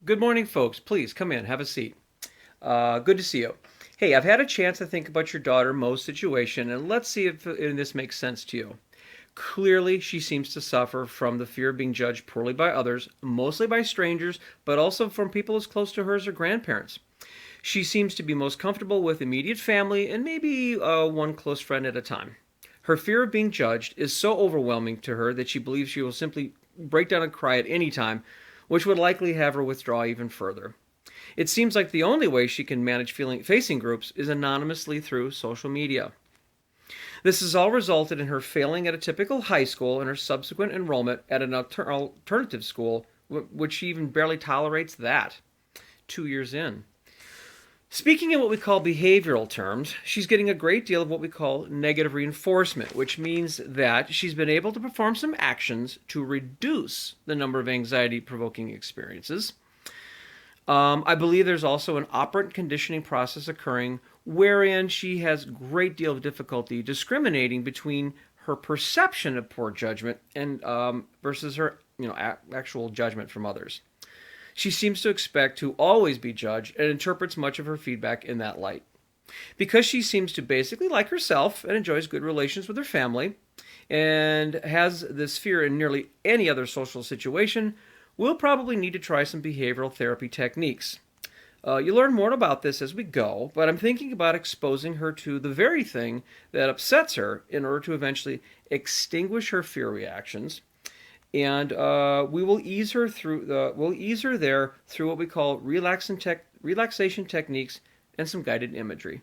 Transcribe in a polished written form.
Good morning, folks. Please come in, have a seat. Good to see you. Hey, I've had a chance to think about your daughter Mo's situation, and let's see if this makes sense to you. Clearly, she seems to suffer from the fear of being judged poorly by others, mostly by strangers, but also from people as close to her as her grandparents. She seems to be most comfortable with immediate family and maybe one close friend at a time. Her fear of being judged is so overwhelming to her that she believes she will simply break down and cry at any time, which would likely have her withdraw even further. It seems like the only way she can manage facing groups is anonymously through social media. This has all resulted in her failing at a typical high school and her subsequent enrollment at an alternative school, which she even barely tolerates that 2 years in. Speaking in what we call behavioral terms, she's getting a great deal of what we call negative reinforcement, which means that she's been able to perform some actions to reduce the number of anxiety provoking experiences. I believe there's also an operant conditioning process occurring wherein she has a great deal of difficulty discriminating between her perception of poor judgment and versus her actual judgment from others. She seems to expect to always be judged and interprets much of her feedback in that light. Because she seems to basically like herself and enjoys good relations with her family and has this fear in nearly any other social situation, we'll probably need to try some behavioral therapy techniques. You'll learn more about this as we go, but I'm thinking about exposing her to the very thing that upsets her in order to eventually extinguish her fear reactions, and we'll ease her there through what we call relaxation techniques and some guided imagery.